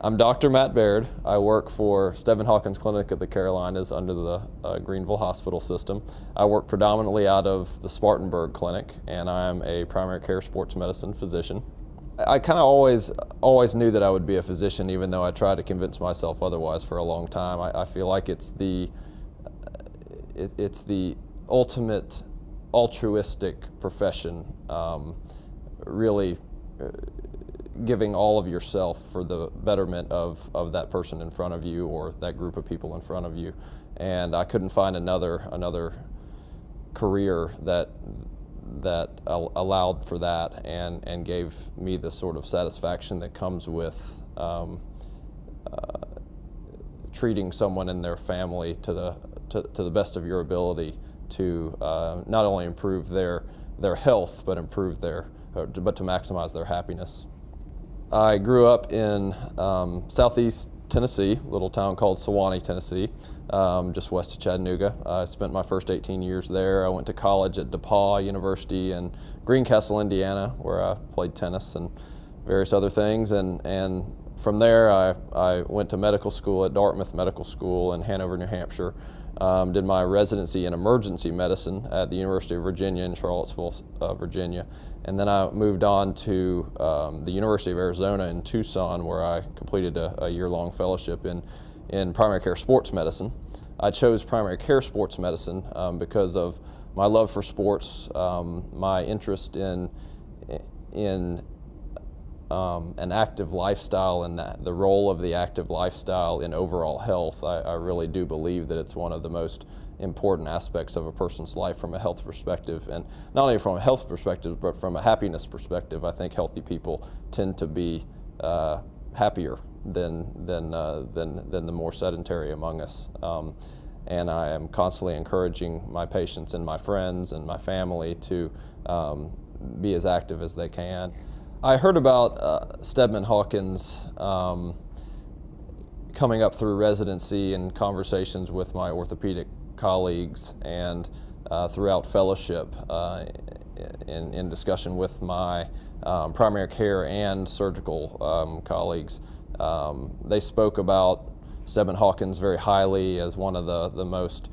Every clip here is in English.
I'm Dr. Matt Baird. I work for Steadman Hawkins Clinic at the Carolinas under the Greenville Hospital System. I work predominantly out of the Spartanburg Clinic, and I'm a primary care sports medicine physician. I kind of always knew that I would be a physician, even though I tried to convince myself otherwise for a long time. I feel like it's the ultimate altruistic profession, really giving all of yourself for the betterment of that person in front of you or that group of people in front of you. And I couldn't find another career that allowed for that and gave me the sort of satisfaction that comes with treating someone and their family to the best of your ability to not only improve their health, but to maximize their happiness. I grew up in southeast Tennessee, a little town called Sewanee, Tennessee, just west of Chattanooga. I spent my first 18 years there. I went to college at DePauw University in Greencastle, Indiana, where I played tennis and various other things. And from there, I went to medical school at Dartmouth Medical School in Hanover, New Hampshire. Did my residency in emergency medicine at the University of Virginia in Charlottesville, Virginia. And then I moved on to the University of Arizona in Tucson, where I completed a year-long fellowship in primary care sports medicine. I chose primary care sports medicine because of my love for sports, my interest in an active lifestyle and the role of the active lifestyle in overall health. I really do believe that it's one of the most important aspects of a person's life from a health perspective, and not only from a health perspective, but from a happiness perspective. I think healthy people tend to be happier than the more sedentary among us. And I am constantly encouraging my patients and my friends and my family to be as active as they can. I heard about Steadman Hawkins coming up through residency and conversations with my orthopedic colleagues and throughout fellowship in discussion with my primary care and surgical colleagues. They spoke about Steadman Hawkins very highly as one of the most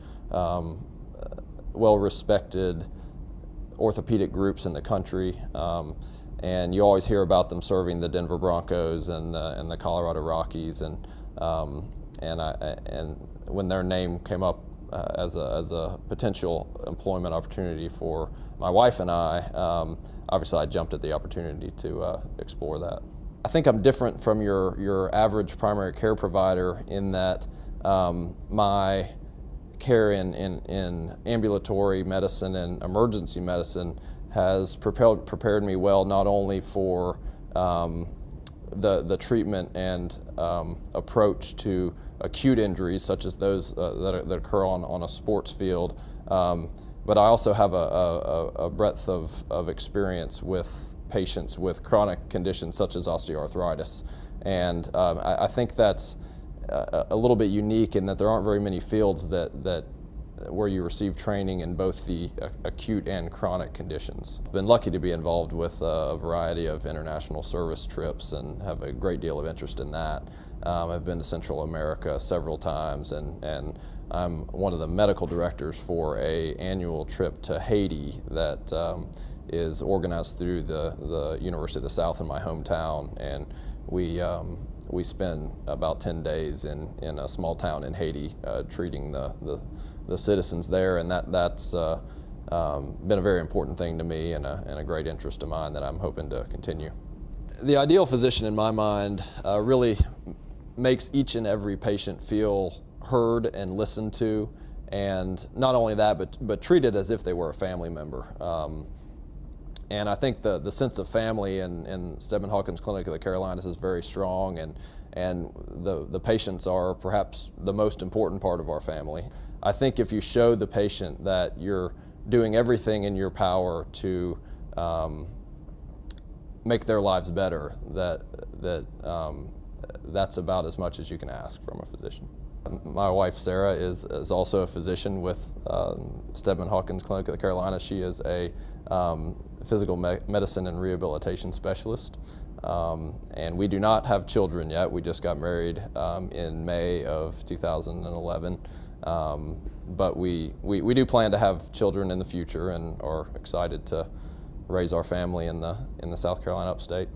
well-respected orthopedic groups in the country. And you always hear about them serving the Denver Broncos and the Colorado Rockies, and when their name came up as a potential employment opportunity for my wife and I, obviously I jumped at the opportunity to explore that. I think I'm different from your average primary care provider in that my care in ambulatory medicine and emergency medicine has prepared me well, not only for the treatment and approach to acute injuries such as those that occur on a sports field, but I also have a breadth of experience with patients with chronic conditions such as osteoarthritis. And I think that's a little bit unique in that there aren't very many fields where you receive training in both the acute and chronic conditions. I've been lucky to be involved with a variety of international service trips and have a great deal of interest in that. I've been to Central America several times, and I'm one of the medical directors for an annual trip to Haiti that is organized through the University of the South in my hometown, and we spend about 10 days in a small town in Haiti treating the citizens there, and that's been a very important thing to me and a great interest of mine that I'm hoping to continue. The ideal physician in my mind really makes each and every patient feel heard and listened to, and not only that, but treated as if they were a family member. And I think the sense of family in Steadman Hawkins Clinic of the Carolinas is very strong, and the patients are perhaps the most important part of our family. I think if you show the patient that you're doing everything in your power to make their lives better, that's about as much as you can ask from a physician. My wife, Sarah, is also a physician with Steadman Hawkins Clinic of the Carolinas. She is a physical medicine and rehabilitation specialist. And we do not have children yet. We just got married in May of 2011. But we do plan to have children in the future and are excited to raise our family in the South Carolina upstate.